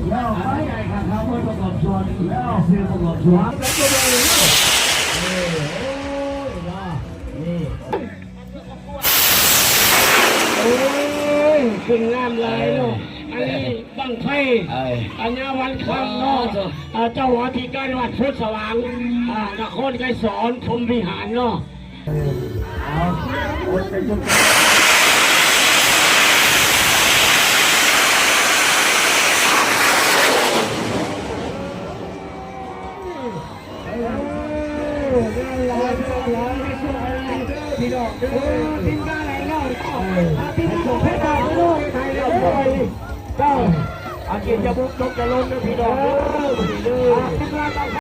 แล้วไปไอ้ข้าเขาไม่ประกอบชวนแล้วเพื่อประกอบชวนแล้วก็เลยโอ้ยขึ้นงามลายเนาะอันนี้บังไฟอันนี้วันคำเนาะเจ้าหัวที่การวัดพุทธสว่างนครไกรสอนพรหมวิหารเนาะพี่น้องทิ้งได้ไรเนาะทิ้งส่งให้ตาด้วยไทยเราด้วยเจ้าอาเกียรติจะบุกตกจะล้นนะพี่น้อง